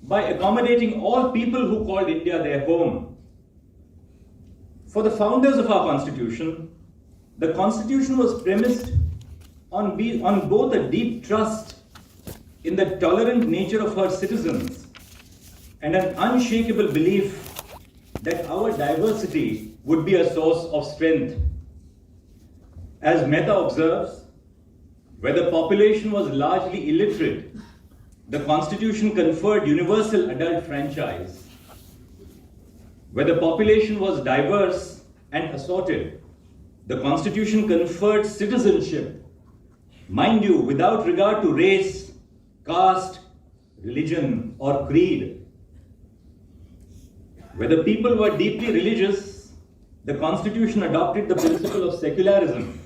by accommodating all people who called India their home. For the founders of our Constitution, the Constitution was premised on both a deep trust in the tolerant nature of her citizens and an unshakable belief that our diversity would be a source of strength. As Mehta observes, where the population was largely illiterate, the Constitution conferred universal adult franchise. Where the population was diverse and assorted, the Constitution conferred citizenship, mind you, without regard to race, caste, religion, or creed. Where the people were deeply religious, the Constitution adopted the principle of secularism.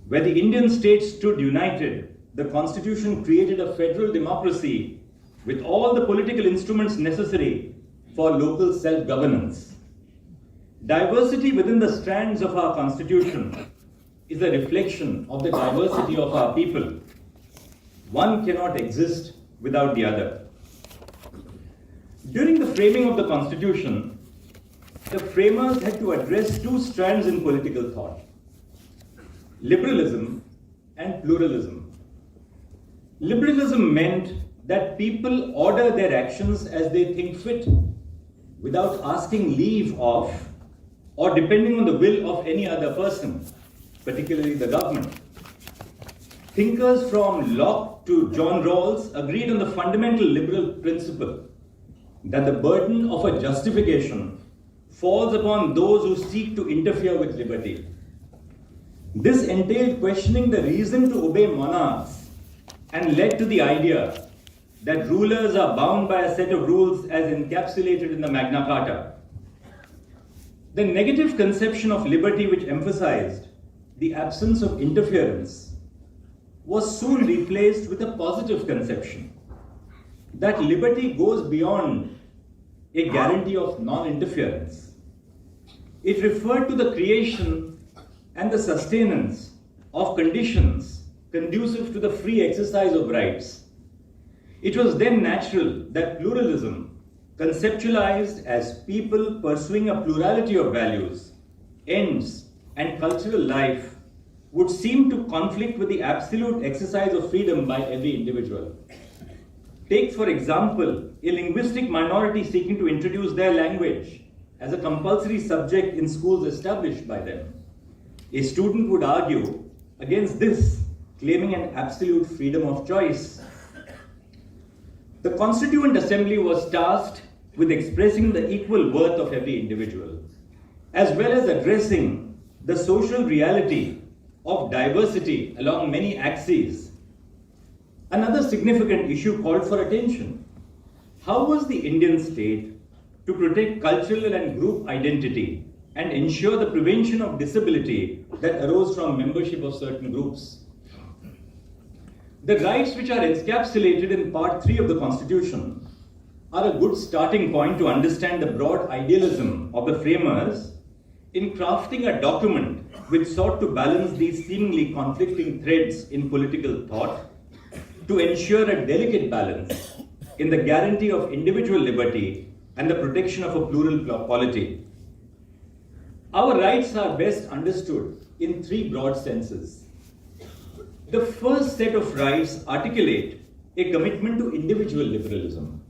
Where the Indian state stood united, the Constitution created a federal democracy with all the political instruments necessary for local self-governance. Diversity within the strands of our Constitution is a reflection of the diversity of our people. One cannot exist without the other. During the framing of the Constitution, the framers had to address two strands in political thought: liberalism and pluralism. Liberalism meant that people order their actions as they think fit, without asking leave of or depending on the will of any other person, particularly the government. Thinkers from Locke to John Rawls agreed on the fundamental liberal principle that the burden of a justification falls upon those who seek to interfere with liberty. This entailed questioning the reason to obey monarchs and led to the idea that rulers are bound by a set of rules as encapsulated in the Magna Carta. The negative conception of liberty, which emphasized the absence of interference, was soon replaced with a positive conception that liberty goes beyond a guarantee of non-interference. It referred to the creation and the sustenance of conditions conducive to the free exercise of rights. It was then natural that pluralism, conceptualized as people pursuing a plurality of values, ends, and cultural life, would seem to conflict with the absolute exercise of freedom by every individual. Take, for example, a linguistic minority seeking to introduce their language as a compulsory subject in schools established by them. A student would argue against this, claiming an absolute freedom of choice. The Constituent Assembly was tasked with expressing the equal worth of every individual, as well as addressing the social reality of diversity along many axes. Another significant issue called for attention. How was the Indian state to protect cultural and group identity and ensure the prevention of disability that arose from membership of certain groups? The rights which are encapsulated in Part 3 of the Constitution are a good starting point to understand the broad idealism of the framers in crafting a document which sought to balance these seemingly conflicting threads in political thought to ensure a delicate balance in the guarantee of individual liberty and the protection of a plural polity. Our rights are best understood in three broad senses. The first set of rights articulate a commitment to individual liberalism,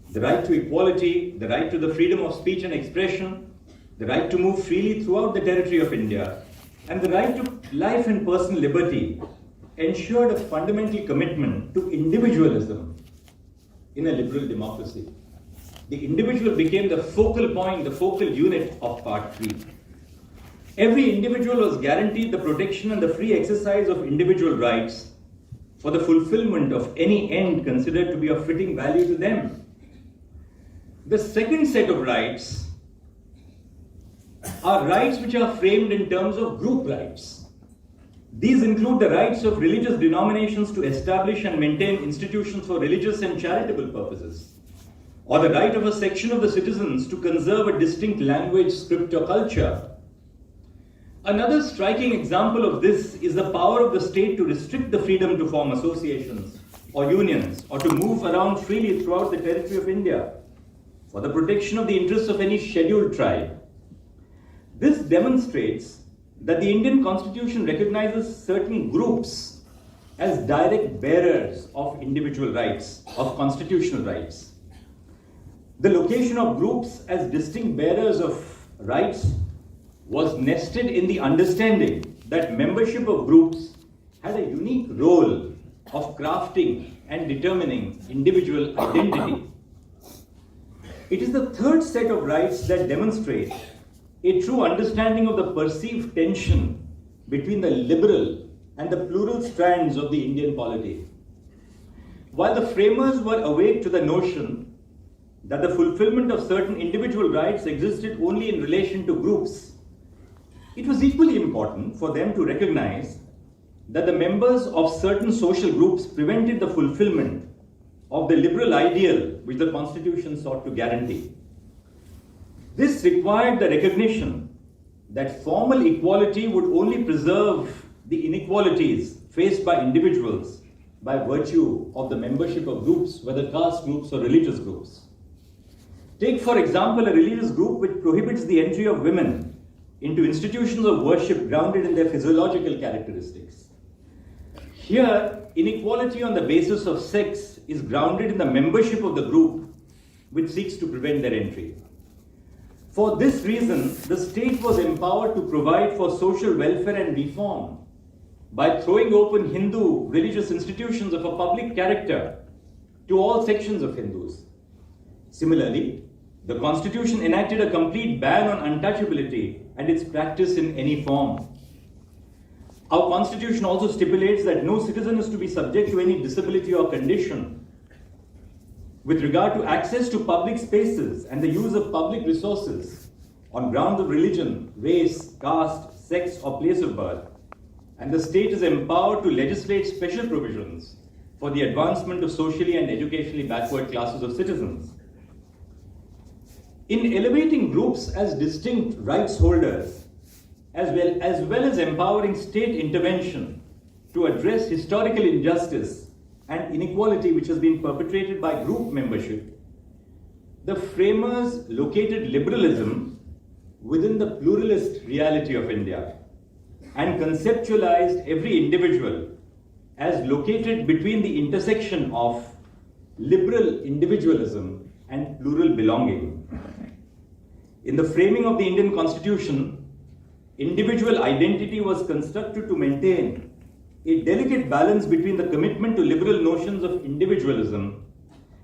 the right to equality, the right to the freedom of speech and expression, the right to move freely throughout the territory of India, and the right to life and personal liberty ensured a fundamental commitment to individualism in a liberal democracy. The individual became the focal point, the focal unit of Part 3. Every individual was guaranteed the protection and the free exercise of individual rights for the fulfillment of any end considered to be of fitting value to them. The second set of rights are rights which are framed in terms of group rights. These include the rights of religious denominations to establish and maintain institutions for religious and charitable purposes, or the right of a section of the citizens to conserve a distinct language, script, or culture. Another striking example of this is the power of the state to restrict the freedom to form associations, or unions, or to move around freely throughout the territory of India for the protection of the interests of any scheduled tribe. This demonstrates that the Indian Constitution recognizes certain groups as direct bearers of individual rights, of constitutional rights. The location of groups as distinct bearers of rights was nested in the understanding that membership of groups had a unique role of crafting and determining individual identity. It is the third set of rights that demonstrate a true understanding of the perceived tension between the liberal and the plural strands of the Indian polity. While the framers were awake to the notion that the fulfillment of certain individual rights existed only in relation to groups, it was equally important for them to recognize that the members of certain social groups prevented the fulfillment of the liberal ideal which the Constitution sought to guarantee. This required the recognition that formal equality would only preserve the inequalities faced by individuals by virtue of the membership of groups, whether caste groups or religious groups. Take, for example, a religious group which prohibits the entry of women into institutions of worship grounded in their physiological characteristics. Here, inequality on the basis of sex is grounded in the membership of the group which seeks to prevent their entry. For this reason, the state was empowered to provide for social welfare and reform by throwing open Hindu religious institutions of a public character to all sections of Hindus. Similarly, the Constitution enacted a complete ban on untouchability and its practice in any form. Our Constitution also stipulates that no citizen is to be subject to any disability or condition. With regard to access to public spaces and the use of public resources on grounds of religion, race, caste, sex, or place of birth, and the state is empowered to legislate special provisions for the advancement of socially and educationally backward classes of citizens. In elevating groups as distinct rights holders, as well as empowering state intervention to address historical injustice and inequality which has been perpetrated by group membership, the framers located liberalism within the pluralist reality of India and conceptualized every individual as located between the intersection of liberal individualism and plural belonging. In the framing of the Indian Constitution, individual identity was constructed to maintain a delicate balance between the commitment to liberal notions of individualism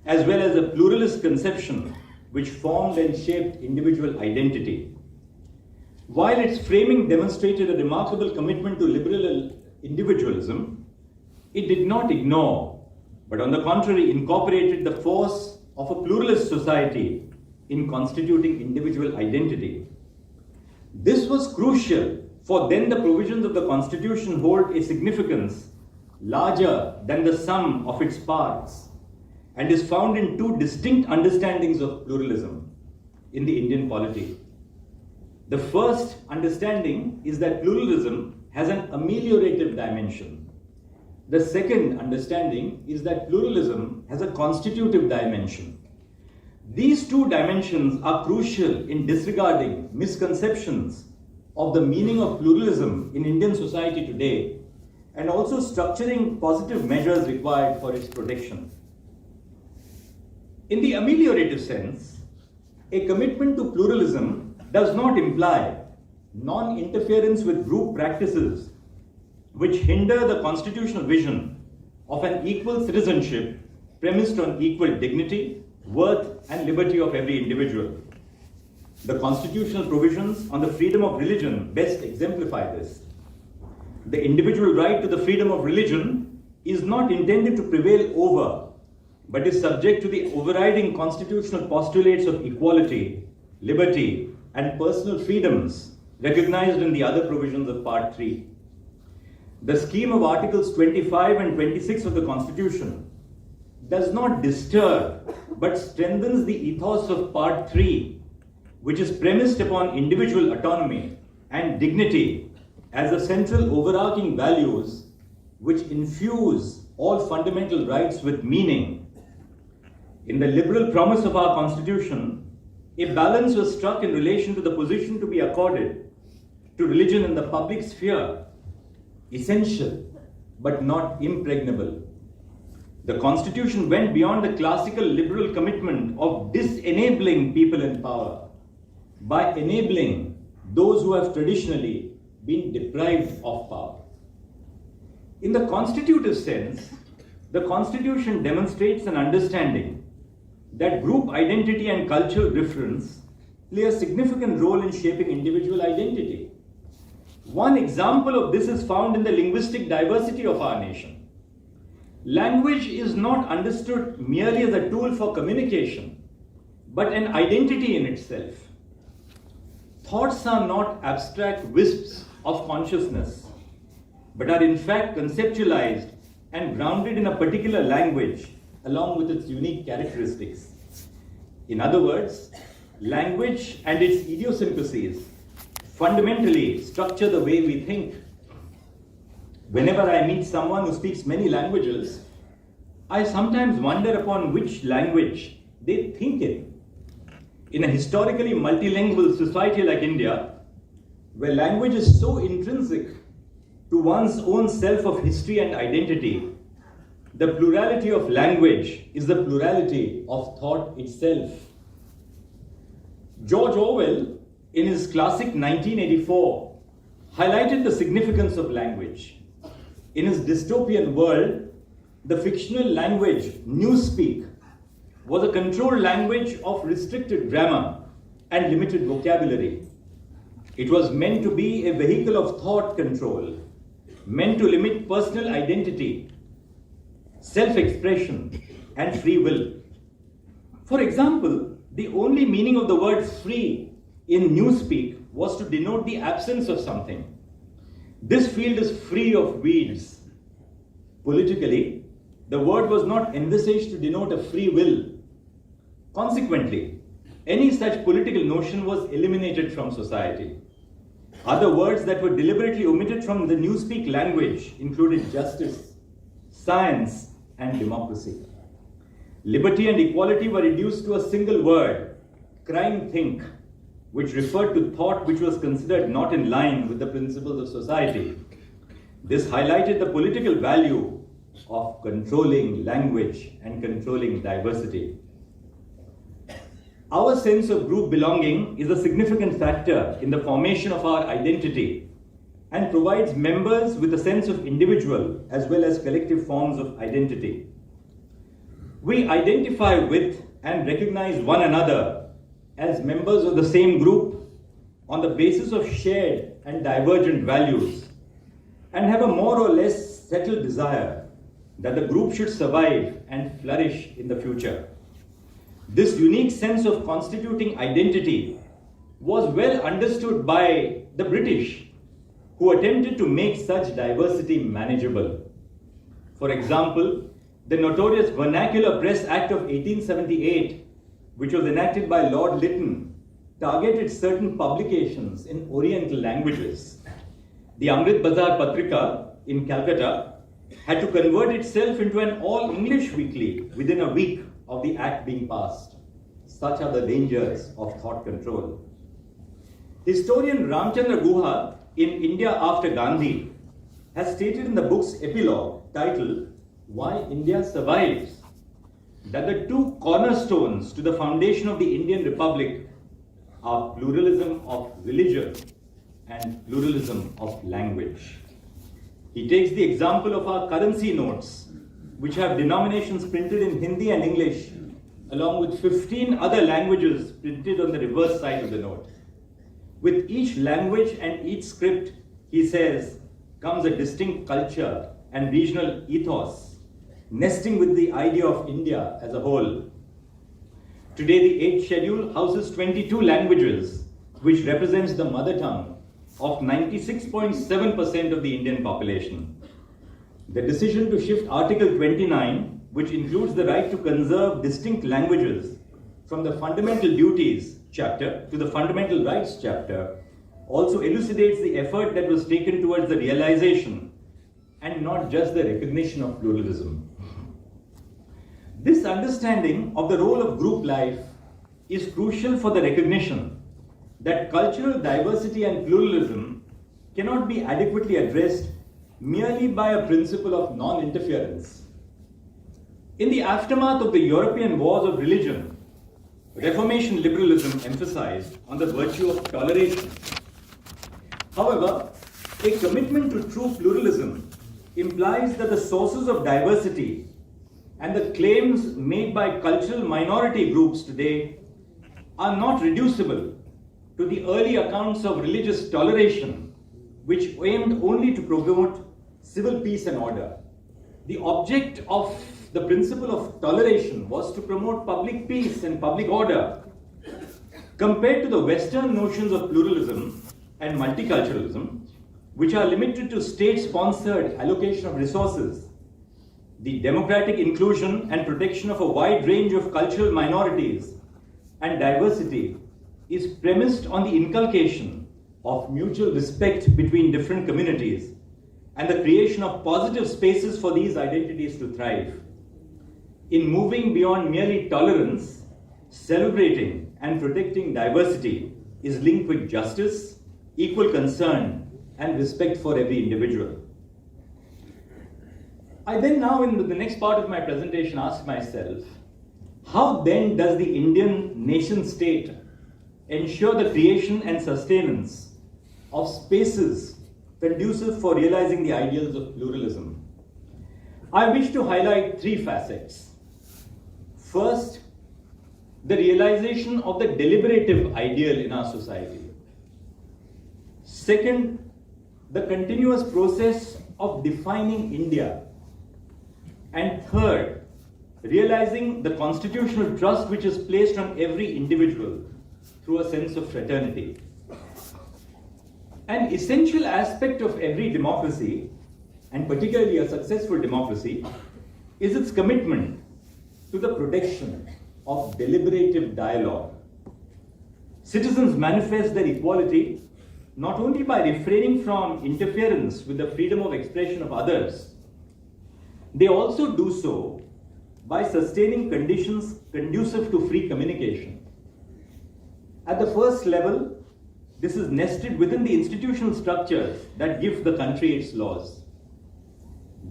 as well as a pluralist conception which formed and shaped individual identity. While its framing demonstrated a remarkable commitment to liberal individualism, it did not ignore, but on the contrary incorporated the force of a pluralist society in constituting individual identity. This was crucial, for then the provisions of the Constitution hold a significance larger than the sum of its parts and is found in two distinct understandings of pluralism in the Indian polity. The first understanding is that pluralism has an ameliorative dimension. The second understanding is that pluralism has a constitutive dimension. These two dimensions are crucial in disregarding misconceptions of the meaning of pluralism in Indian society today and also structuring positive measures required for its protection. In the ameliorative sense, a commitment to pluralism does not imply non-interference with group practices which hinder the constitutional vision of an equal citizenship premised on equal dignity, worth, and liberty of every individual. The constitutional provisions on the freedom of religion best exemplify this. The individual right to the freedom of religion is not intended to prevail over, but is subject to the overriding constitutional postulates of equality, liberty, and personal freedoms recognized in the other provisions of Part 3. The scheme of Articles 25 and 26 of the Constitution does not disturb but strengthens the ethos of Part 3, which is premised upon individual autonomy and dignity as the central overarching values which infuse all fundamental rights with meaning. In the liberal promise of our Constitution, a balance was struck in relation to the position to be accorded to religion in the public sphere, essential but not impregnable. The Constitution went beyond the classical liberal commitment of disenabling people in power by enabling those who have traditionally been deprived of power. In the constitutive sense, the Constitution demonstrates an understanding that group identity and cultural difference play a significant role in shaping individual identity. One example of this is found in the linguistic diversity of our nation. Language is not understood merely as a tool for communication, but an identity in itself. Thoughts are not abstract wisps of consciousness, but are in fact conceptualized and grounded in a particular language along with its unique characteristics. In other words, language and its idiosyncrasies fundamentally structure the way we think. Whenever I meet someone who speaks many languages, I sometimes wonder upon which language they think in. In a historically multilingual society like India, where language is so intrinsic to one's own self of history and identity, the plurality of language is the plurality of thought itself. George Orwell, in his classic 1984, highlighted the significance of language. In his dystopian world, the fictional language, newspeak, was a controlled language of restricted grammar and limited vocabulary. It was meant to be a vehicle of thought control, meant to limit personal identity, self-expression, and free will. For example, the only meaning of the word free in newspeak was to denote the absence of something. This field is free of weeds. Politically, the word was not envisaged to denote a free will. Consequently, any such political notion was eliminated from society. Other words that were deliberately omitted from the newspeak language included justice, science, and democracy. Liberty and equality were reduced to a single word, crime think, which referred to thought which was considered not in line with the principles of society. This highlighted the political value of controlling language and controlling diversity. Our sense of group belonging is a significant factor in the formation of our identity and provides members with a sense of individual as well as collective forms of identity. We identify with and recognize one another as members of the same group on the basis of shared and divergent values and have a more or less settled desire that the group should survive and flourish in the future. This unique sense of constituting identity was well understood by the British, who attempted to make such diversity manageable. For example, the notorious Vernacular Press Act of 1878, which was enacted by Lord Lytton, targeted certain publications in Oriental languages. The Amrit Bazar Patrika in Calcutta had to convert itself into an all-English weekly within a week of the act being passed. Such are the dangers of thought control. Historian Ramchandra Guha in India After Gandhi has stated in the book's epilogue titled Why India Survives that the two cornerstones to the foundation of the Indian Republic are pluralism of religion and pluralism of language. He takes the example of our currency notes, which have denominations printed in Hindi and English, along with 15 other languages printed on the reverse side of the note. With each language and each script, he says, comes a distinct culture and regional ethos, nesting with the idea of India as a whole. Today, the 8th schedule houses 22 languages, which represents the mother tongue of 96.7% of the Indian population. The decision to shift Article 29, which includes the right to conserve distinct languages, from the Fundamental Duties chapter to the Fundamental Rights chapter, also elucidates the effort that was taken towards the realization and not just the recognition of pluralism. This understanding of the role of group life is crucial for the recognition that cultural diversity and pluralism cannot be adequately addressed merely by a principle of non-interference. In the aftermath of the European wars of religion, Reformation liberalism emphasized on the virtue of toleration. However, a commitment to true pluralism implies that the sources of diversity and the claims made by cultural minority groups today are not reducible to the early accounts of religious toleration, which aimed only to promote civil peace and order. The object of the principle of toleration was to promote public peace and public order. Compared to the Western notions of pluralism and multiculturalism, which are limited to state-sponsored allocation of resources, the democratic inclusion and protection of a wide range of cultural minorities and diversity is premised on the inculcation of mutual respect between different communities and the creation of positive spaces for these identities to thrive. In moving beyond merely tolerance, celebrating and protecting diversity is linked with justice, equal concern, and respect for every individual. I then now, in the next part of my presentation, ask myself, how then does the Indian nation state ensure the creation and sustenance of spaces conducive for realizing the ideals of pluralism? I wish to highlight three facets. First, the realization of the deliberative ideal in our society. Second, the continuous process of defining India. And third, realizing the constitutional trust which is placed on every individual through a sense of fraternity. An essential aspect of every democracy, and particularly a successful democracy, is its commitment to the protection of deliberative dialogue. Citizens manifest their equality not only by refraining from interference with the freedom of expression of others, they also do so by sustaining conditions conducive to free communication. At the first level, this is nested within the institutional structures that give the country its laws.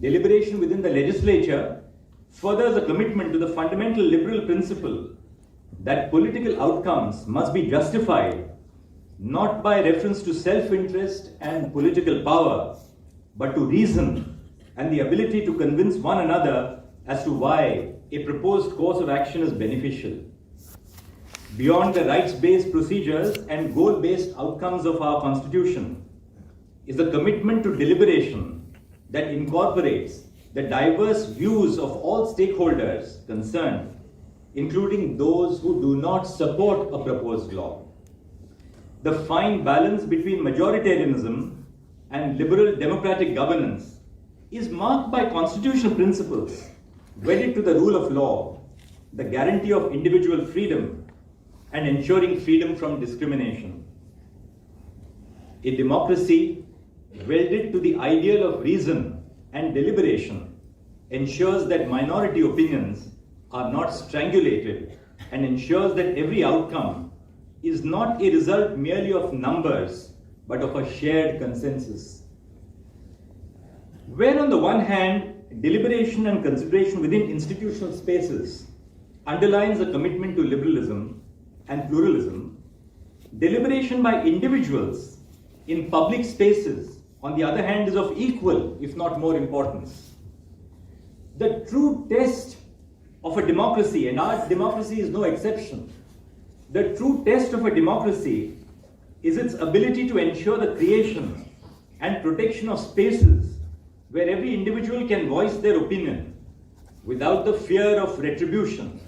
Deliberation within the legislature furthers a commitment to the fundamental liberal principle that political outcomes must be justified not by reference to self-interest and political power, but to reason and the ability to convince one another as to why a proposed course of action is beneficial. Beyond the rights-based procedures and goal-based outcomes of our Constitution is a commitment to deliberation that incorporates the diverse views of all stakeholders concerned, including those who do not support a proposed law. The fine balance between majoritarianism and liberal democratic governance is marked by constitutional principles wedded to the rule of law, the guarantee of individual freedom, and ensuring freedom from discrimination. A democracy welded to the ideal of reason and deliberation ensures that minority opinions are not strangulated and ensures that every outcome is not a result merely of numbers but of a shared consensus. Where on the one hand, deliberation and consideration within institutional spaces underlines a commitment to liberalism and pluralism, deliberation by individuals in public spaces, on the other hand, is of equal, if not more importance. The true test of a democracy, and our democracy is no exception, the true test of a democracy is its ability to ensure the creation and protection of spaces where every individual can voice their opinion without the fear of retribution.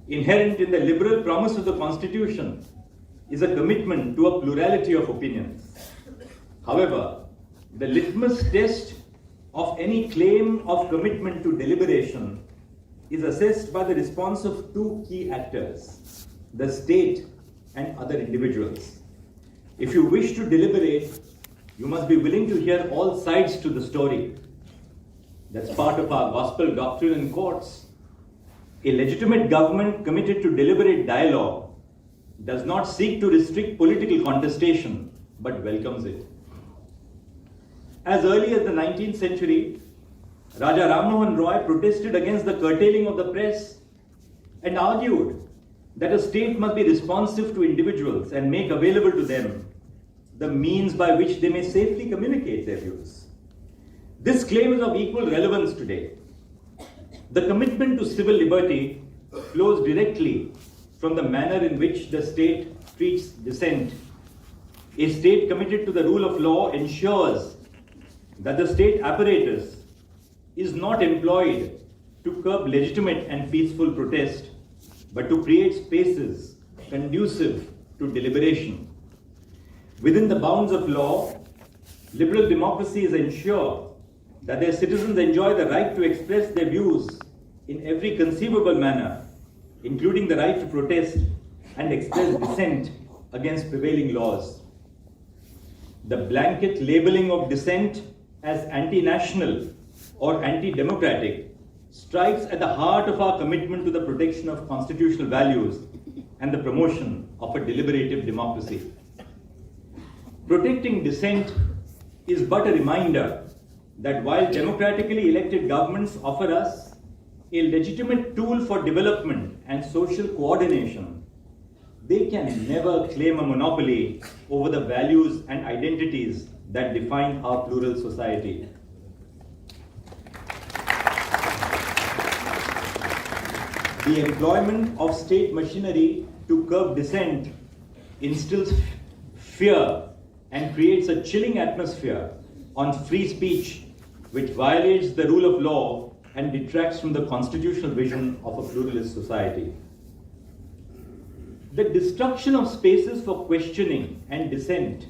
Inherent in the liberal promise of the Constitution is a commitment to a plurality of opinions. However, the litmus test of any claim of commitment to deliberation is assessed by the response of two key actors, the state and other individuals. If you wish to deliberate, You must be willing to hear all sides to the story. That's part of our gospel doctrine in courts. A legitimate government committed to deliberate dialogue does not seek to restrict political contestation, but welcomes it. As early as the 19th century, Raja Ram Mohan Roy protested against the curtailing of the press and argued that a state must be responsive to individuals and make available to them the means by which they may safely communicate their views. This claim is of equal relevance today. The commitment to civil liberty flows directly from the manner in which the state treats dissent. A state committed to the rule of law ensures that the state apparatus is not employed to curb legitimate and peaceful protest, but to create spaces conducive to deliberation. Within the bounds of law, liberal democracies ensure that their citizens enjoy the right to express their views in every conceivable manner, including the right to protest and express dissent against prevailing laws. The blanket labeling of dissent as anti-national or anti-democratic strikes at the heart of our commitment to the protection of constitutional values and the promotion of a deliberative democracy. Protecting dissent is but a reminder that while democratically elected governments offer us a legitimate tool for development and social coordination, they can never claim a monopoly over the values and identities that define our plural society. The employment of state machinery to curb dissent instills fear and creates a chilling atmosphere on free speech, which violates the rule of law and detracts from the constitutional vision of a pluralist society. The destruction of spaces for questioning and dissent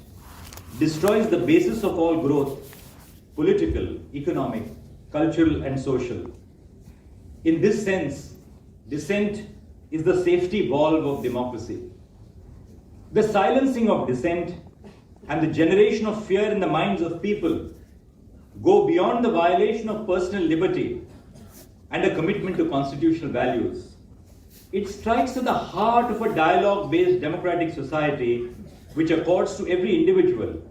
destroys the basis of all growth, political, economic, cultural, and social. In this sense, dissent is the safety valve of democracy. The silencing of dissent and the generation of fear in the minds of people go beyond the violation of personal liberty and a commitment to constitutional values. It strikes at the heart of a dialogue-based democratic society which accords to every individual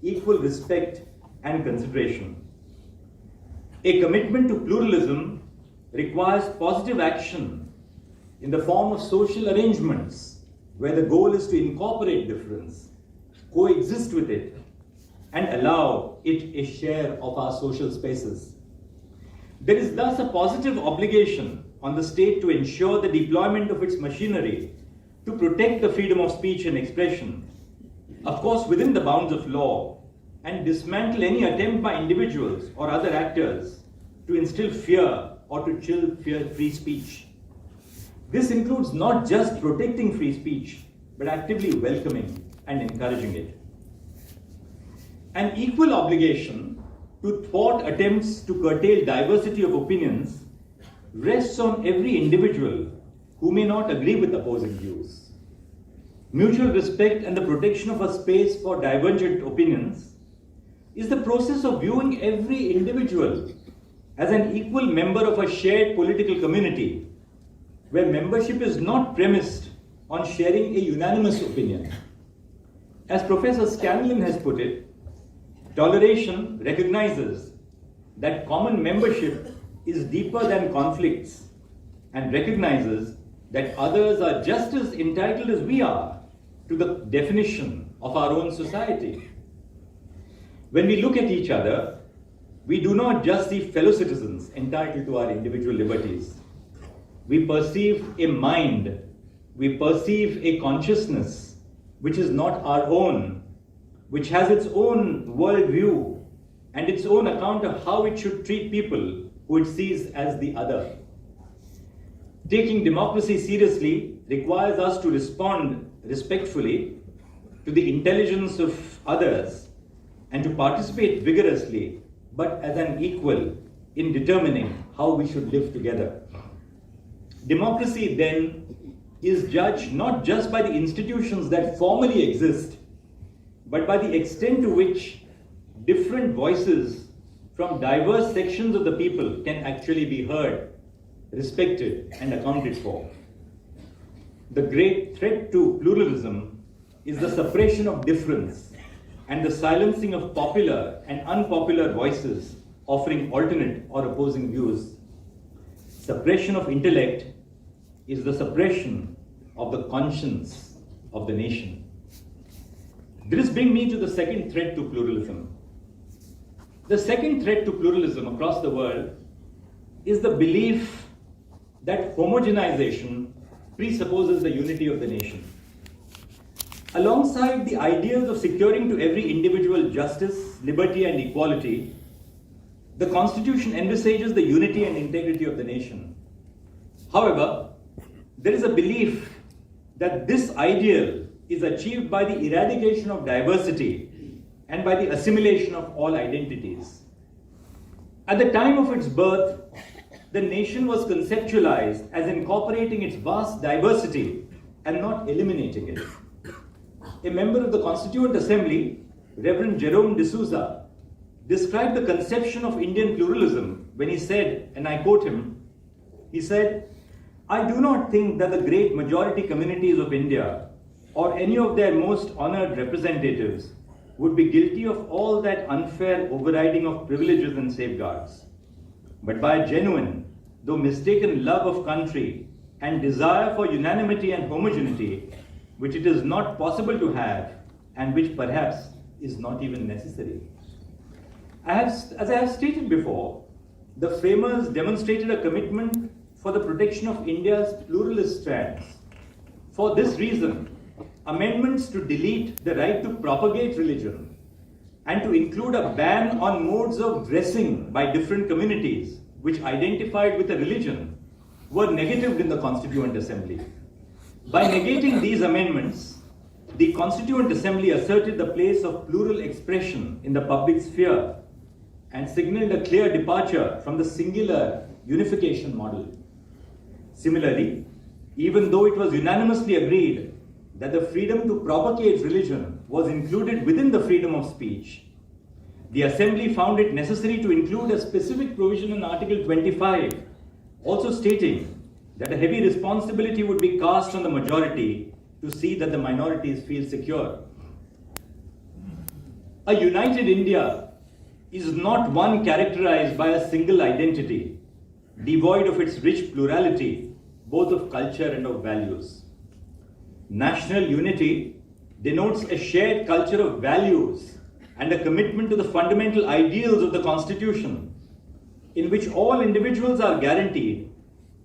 equal respect and consideration. A commitment to pluralism requires positive action in the form of social arrangements where the goal is to incorporate difference, coexist with it, and allow it a share of our social spaces. There is thus a positive obligation on the state to ensure the deployment of its machinery to protect the freedom of speech and expression, of course within the bounds of law, and dismantle any attempt by individuals or other actors to instill fear or to chill free speech. This includes not just protecting free speech, but actively welcoming and encouraging it. An equal obligation to thwart attempts to curtail diversity of opinions rests on every individual who may not agree with opposing views. Mutual respect and the protection of a space for divergent opinions is the process of viewing every individual as an equal member of a shared political community, where membership is not premised on sharing a unanimous opinion. As Professor Scanlon has put it, toleration recognizes that common membership is deeper than conflicts and recognizes that others are just as entitled as we are to the definition of our own society. When we look at each other, we do not just see fellow citizens entitled to our individual liberties. We perceive a mind, we perceive a consciousness which is not our own, which has its own worldview and its own account of how it should treat people who it sees as the other. Taking democracy seriously requires us to respond respectfully to the intelligence of others and to participate vigorously, but as an equal in determining how we should live together. Democracy then is judged not just by the institutions that formally exist, but by the extent to which different voices from diverse sections of the people can actually be heard, respected, and accounted for. The great threat to pluralism is the suppression of difference and the silencing of popular and unpopular voices offering alternate or opposing views. Suppression of intellect is the suppression of the conscience of the nation. This brings me to the second threat to pluralism. The second threat to pluralism across the world is the belief that homogenization presupposes the unity of the nation. Alongside the ideals of securing to every individual justice, liberty, and equality, the Constitution envisages the unity and integrity of the nation. However, there is a belief that this ideal is achieved by the eradication of diversity and by the assimilation of all identities. At the time of its birth, the nation was conceptualized as incorporating its vast diversity and not eliminating it. A member of the Constituent Assembly, Reverend Jerome D'Souza, described the conception of Indian pluralism when he said, and I quote him, he said, "I do not think that the great majority communities of India or any of their most honored representatives would be guilty of all that unfair overriding of privileges and safeguards. But by a genuine, though mistaken love of country and desire for unanimity and homogeneity, which it is not possible to have and which perhaps is not even necessary." As I have stated before, the framers demonstrated a commitment for the protection of India's pluralist strands. For this reason, amendments to delete the right to propagate religion and to include a ban on modes of dressing by different communities which identified with a religion were negatived in the Constituent Assembly. By negating these amendments, the Constituent Assembly asserted the place of plural expression in the public sphere and signaled a clear departure from the singular unification model. Similarly, even though it was unanimously agreed that the freedom to propagate religion was included within the freedom of speech, the Assembly found it necessary to include a specific provision in Article 25, also stating that a heavy responsibility would be cast on the majority to see that the minorities feel secure. A united India is not one characterized by a single identity, devoid of its rich plurality, both of culture and of values. National unity denotes a shared culture of values and a commitment to the fundamental ideals of the Constitution, in which all individuals are guaranteed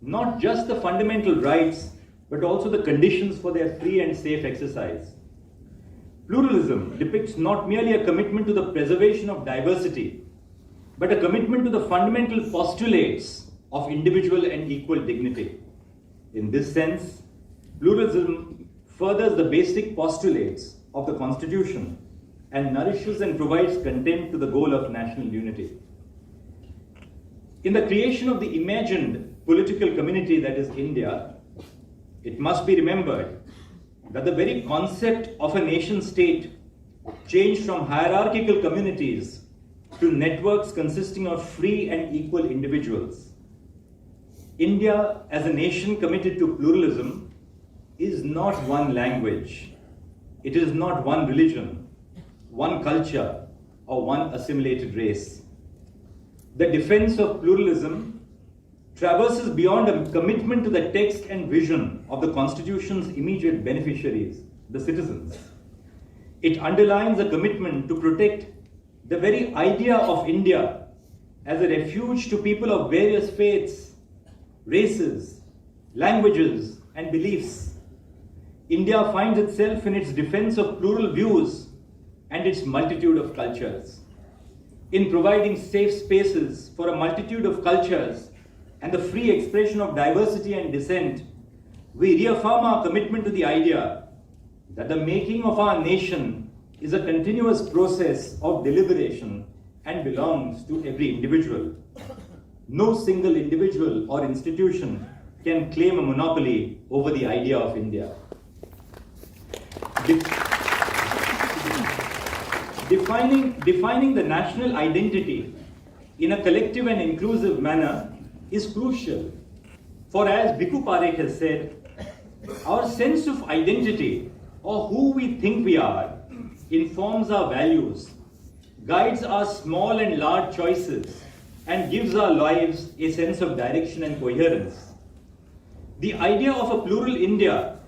not just the fundamental rights, but also the conditions for their free and safe exercise. Pluralism depicts not merely a commitment to the preservation of diversity, but a commitment to the fundamental postulates of individual and equal dignity. In this sense, pluralism furthers the basic postulates of the Constitution and nourishes and provides content to the goal of national unity. In the creation of the imagined political community that is India, it must be remembered that the very concept of a nation state changed from hierarchical communities to networks consisting of free and equal individuals. India, as a nation committed to pluralism, is not one language. It is not one religion, one culture, or one assimilated race. The defense of pluralism traverses beyond a commitment to the text and vision of the Constitution's immediate beneficiaries, the citizens. It underlines a commitment to protect the very idea of India as a refuge to people of various faiths, races, languages, and beliefs. India finds itself in its defense of plural views and its multitude of cultures. In providing safe spaces for a multitude of cultures and the free expression of diversity and dissent, we reaffirm our commitment to the idea that the making of our nation is a continuous process of deliberation and belongs to every individual. No single individual or institution can claim a monopoly over the idea of India. Defining the national identity in a collective and inclusive manner is crucial. For as Bhikkhu Parekh has said, our sense of identity, or who we think we are, informs our values, guides our small and large choices, and gives our lives a sense of direction and coherence. The idea of a plural India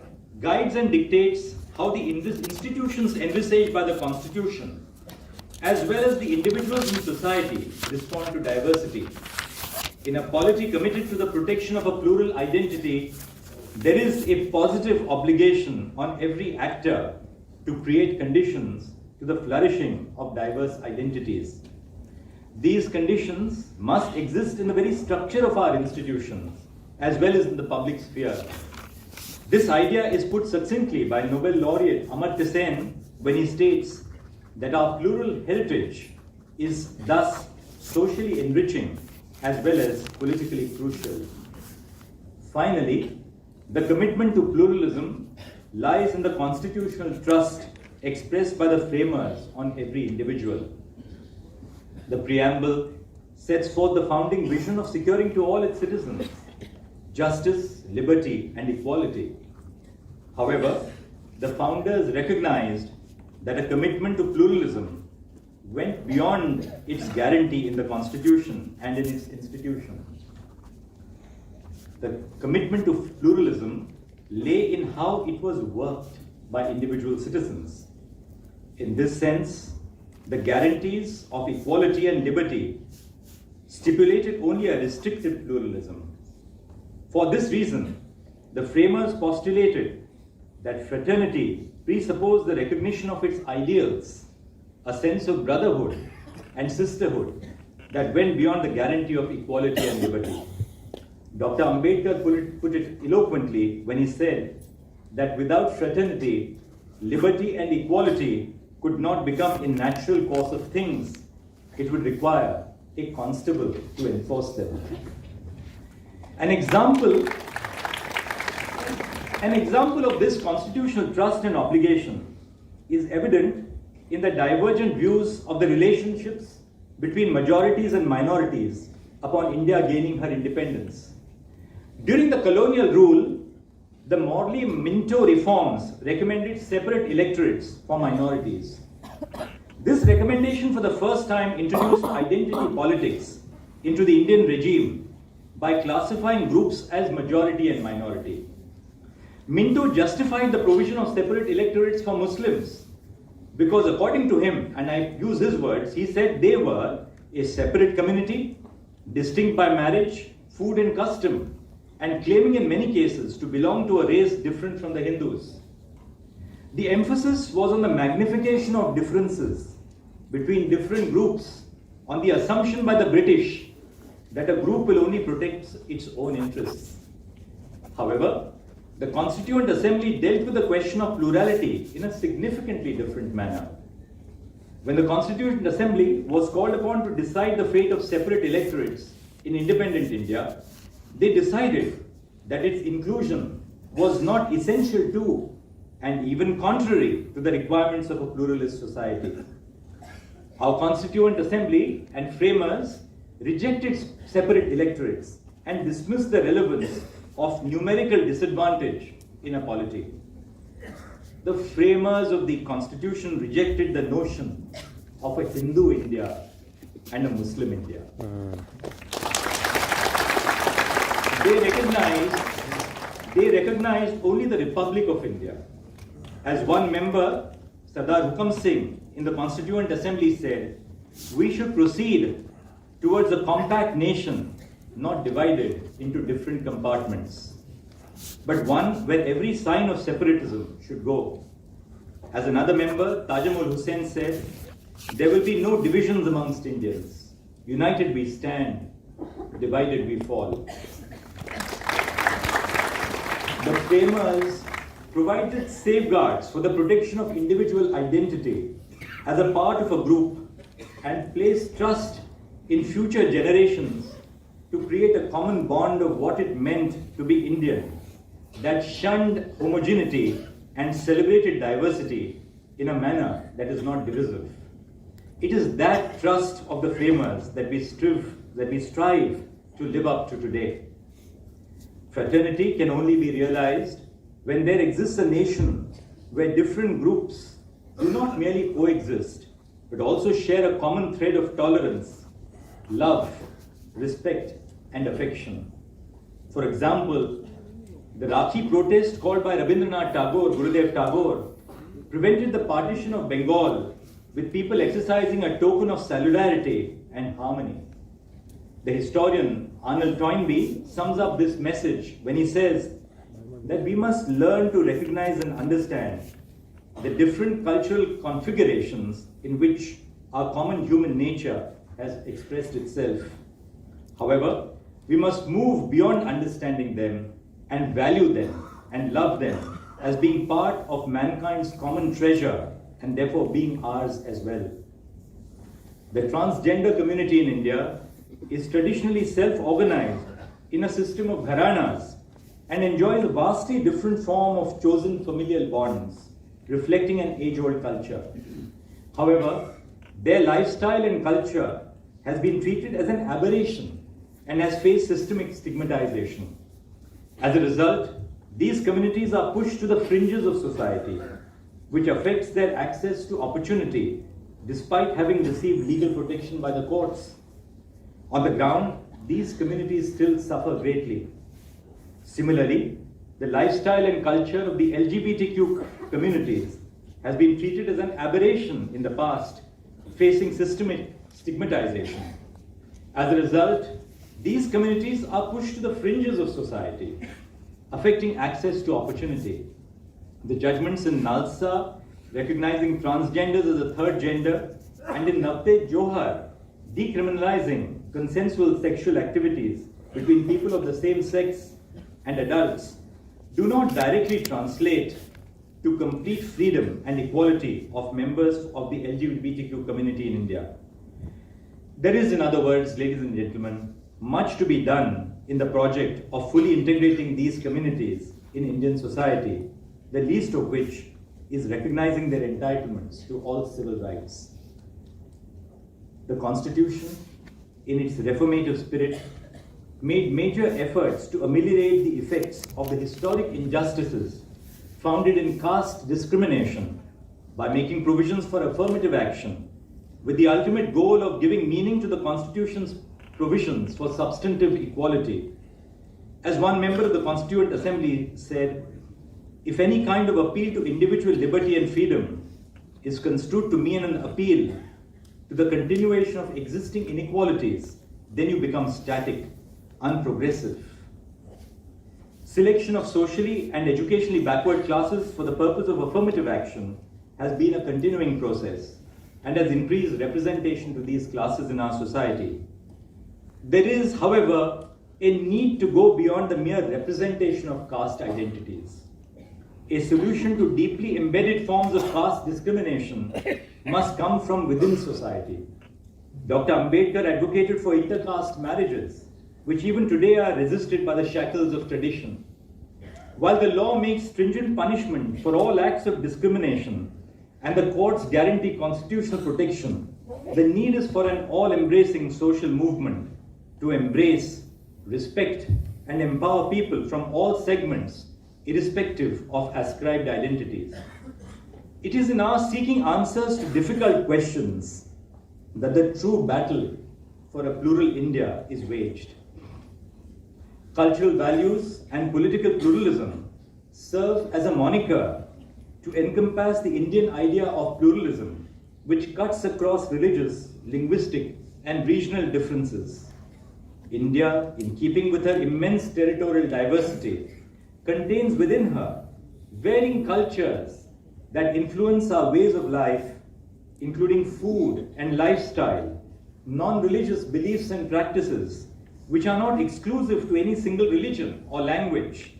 guides and dictates how the institutions envisaged by the Constitution, as well as the individuals in society, respond to diversity. In a polity committed to the protection of a plural identity, there is a positive obligation on every actor to create conditions to the flourishing of diverse identities. These conditions must exist in the very structure of our institutions, as well as in the public sphere. This idea is put succinctly by Nobel laureate Amartya Sen when he states that our plural heritage is thus socially enriching as well as politically crucial. Finally, the commitment to pluralism lies in the constitutional trust expressed by the framers on every individual. The preamble sets forth the founding vision of securing to all its citizens justice, liberty, and equality. However, the founders recognized that a commitment to pluralism went beyond its guarantee in the Constitution and in its institutions. The commitment to pluralism lay in how it was worked by individual citizens. In this sense, the guarantees of equality and liberty stipulated only a restricted pluralism. For this reason, the framers postulated that fraternity presupposed the recognition of its ideals, a sense of brotherhood and sisterhood that went beyond the guarantee of equality and liberty. Dr. Ambedkar put it eloquently when he said that without fraternity, liberty and equality could not become a natural course of things. It would require a constable to enforce them. An example of this constitutional trust and obligation is evident in the divergent views of the relationships between majorities and minorities upon India gaining her independence. During the colonial rule, the Morley Minto reforms recommended separate electorates for minorities. This recommendation for the first time introduced identity politics into the Indian regime by classifying groups as majority and minority. Minto justified the provision of separate electorates for Muslims because, according to him, and I use his words, he said they were a separate community, distinct by marriage, food and custom, and claiming in many cases to belong to a race different from the Hindus. The emphasis was on the magnification of differences between different groups, on the assumption by the British that a group will only protect its own interests. However, the Constituent Assembly dealt with the question of plurality in a significantly different manner. When the Constituent Assembly was called upon to decide the fate of separate electorates in independent India, they decided that its inclusion was not essential to and even contrary to the requirements of a pluralist society. Our Constituent Assembly and framers rejected separate electorates and dismissed the relevance of numerical disadvantage in a polity. The framers of the Constitution rejected the notion of a Hindu India and a Muslim India. They recognized only the Republic of India. As one member, Sardar Hukam Singh, in the Constituent Assembly said, we should proceed towards a compact nation, not divided into different compartments, but one where every sign of separatism should go. As another member, Tajamul Hussain said, there will be no divisions amongst Indians. United we stand, divided we fall. The framers provided safeguards for the protection of individual identity as a part of a group and placed trust in future generations to create a common bond of what it meant to be Indian that shunned homogeneity and celebrated diversity in a manner that is not divisive. It is that trust of the framers that we strive to live up to today. Fraternity can only be realized when there exists a nation where different groups do not merely coexist, but also share a common thread of tolerance, love, respect, and affection. For example, the Rakhi protest called by Rabindranath Tagore, Gurudev Tagore, prevented the partition of Bengal with people exercising a token of solidarity and harmony. The historian Arnold Toynbee sums up this message when he says that we must learn to recognize and understand the different cultural configurations in which our common human nature has expressed itself. However, we must move beyond understanding them and value them and love them as being part of mankind's common treasure and therefore being ours as well. The transgender community in India is traditionally self-organized in a system of gharanas and enjoys a vastly different form of chosen familial bonds, reflecting an age-old culture. However, their lifestyle and culture has been treated as an aberration and has faced systemic stigmatization. As a result, these communities are pushed to the fringes of society, which affects their access to opportunity despite having received legal protection by the courts. On the ground, these communities still suffer greatly. Similarly, the lifestyle and culture of the LGBTQ communities has been treated as an aberration in the past, facing systemic stigmatization. As a result, these communities are pushed to the fringes of society, affecting access to opportunity. The judgments in Nalsa, recognizing transgenders as a third gender, and in Navte Johar, decriminalizing consensual sexual activities between people of the same sex and adults, do not directly translate to complete freedom and equality of members of the LGBTQ community in India. There is, in other words, ladies and gentlemen, much to be done in the project of fully integrating these communities in Indian society, the least of which is recognizing their entitlements to all civil rights. The Constitution, in its reformative spirit, made major efforts to ameliorate the effects of the historic injustices founded in caste discrimination by making provisions for affirmative action, with the ultimate goal of giving meaning to the Constitution's provisions for substantive equality. As one member of the Constituent Assembly said, if any kind of appeal to individual liberty and freedom is construed to mean an appeal to the continuation of existing inequalities, then you become static, unprogressive. Selection of socially and educationally backward classes for the purpose of affirmative action has been a continuing process and has increased representation to these classes in our society. There is, however, a need to go beyond the mere representation of caste identities. A solution to deeply embedded forms of caste discrimination must come from within society. Dr. Ambedkar advocated for intercaste marriages, which even today are resisted by the shackles of tradition. While the law makes stringent punishment for all acts of discrimination and the courts guarantee constitutional protection, the need is for an all-embracing social movement to embrace, respect, and empower people from all segments, irrespective of ascribed identities. It is in our seeking answers to difficult questions that the true battle for a plural India is waged. Cultural values and political pluralism serve as a moniker to encompass the Indian idea of pluralism, which cuts across religious, linguistic, and regional differences. India, in keeping with her immense territorial diversity, contains within her varying cultures that influence our ways of life, including food and lifestyle, non-religious beliefs and practices, which are not exclusive to any single religion or language.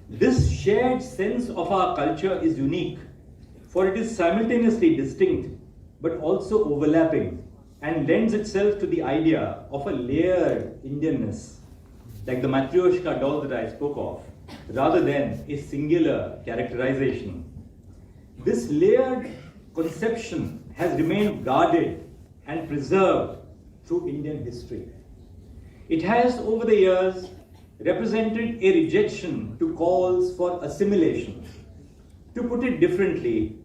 This shared sense of our culture is unique, for it is simultaneously distinct, but also overlapping, and lends itself to the idea of a layered Indianness, like the Matryoshka doll that I spoke of, rather than a singular characterization. This layered conception has remained guarded and preserved through Indian history. It has, over the years, represented a rejection to calls for assimilation. To put it differently,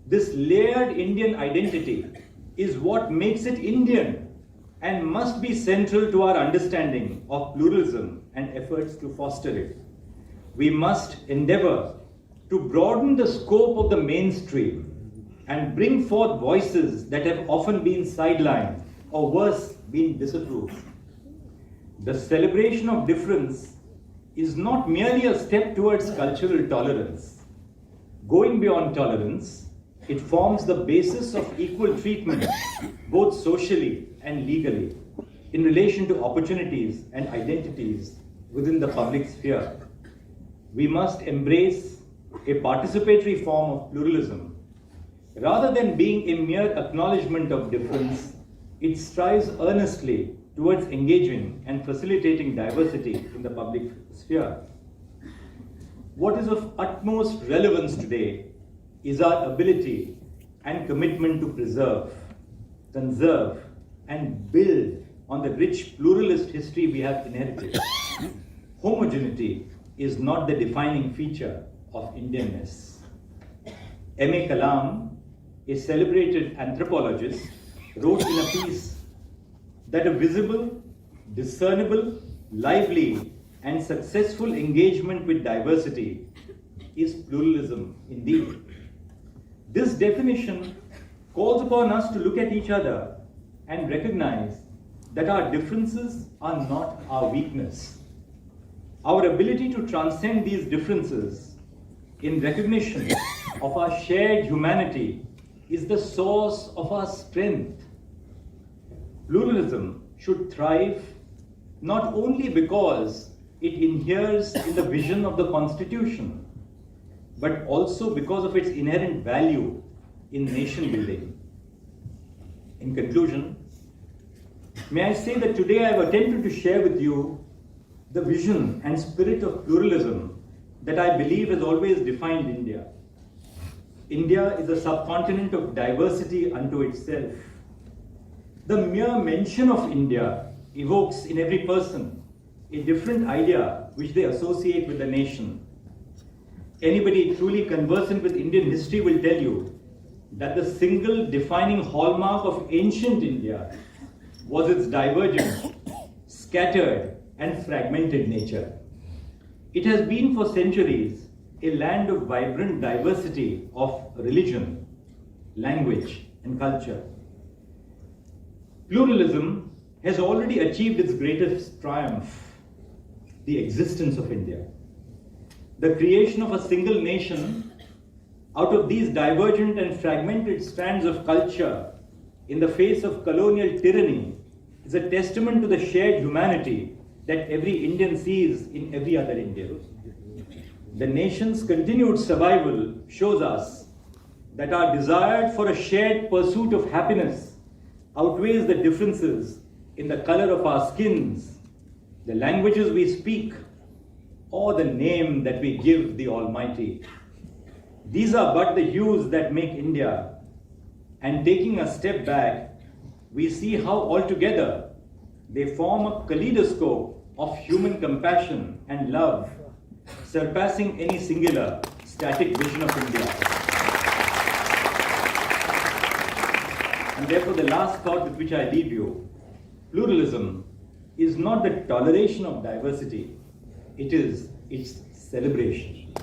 this layered Indian identity is what makes it Indian and must be central to our understanding of pluralism and efforts to foster it. We must endeavor to broaden the scope of the mainstream and bring forth voices that have often been sidelined or worse, been disapproved. The celebration of difference is not merely a step towards cultural tolerance. Going beyond tolerance, it forms the basis of equal treatment, both socially and legally, in relation to opportunities and identities within the public sphere. We must embrace a participatory form of pluralism. Rather than being a mere acknowledgement of difference, it strives earnestly towards engaging and facilitating diversity in the public sphere. What is of utmost relevance today is our ability and commitment to preserve, conserve, and build on the rich pluralist history we have inherited. Homogeneity is not the defining feature of Indianness. M.A. Kalam, a celebrated anthropologist, wrote in a piece that a visible, discernible, lively, and successful engagement with diversity is pluralism indeed. This definition calls upon us to look at each other and recognize that our differences are not our weakness. Our ability to transcend these differences in recognition of our shared humanity is the source of our strength. Pluralism should thrive not only because it inheres in the vision of the Constitution, but also because of its inherent value in nation building. In conclusion, may I say that today I have attempted to share with you the vision and spirit of pluralism that I believe has always defined India. India is a subcontinent of diversity unto itself. The mere mention of India evokes in every person a different idea which they associate with the nation. Anybody truly conversant with Indian history will tell you that the single defining hallmark of ancient India was its divergent, scattered, and fragmented nature. It has been for centuries a land of vibrant diversity of religion, language, and culture. Pluralism has already achieved its greatest triumph, the existence of India. The creation of a single nation out of these divergent and fragmented strands of culture in the face of colonial tyranny is a testament to the shared humanity that every Indian sees in every other Indian. The nation's continued survival shows us that our desire for a shared pursuit of happiness outweighs the differences in the color of our skins, the languages we speak, or the name that we give the Almighty. These are but the hues that make India, and taking a step back, we see how altogether they form a kaleidoscope of human compassion and love, surpassing any singular, static vision of India. And therefore, the last thought with which I leave you, pluralism is not the toleration of diversity, it is its celebration.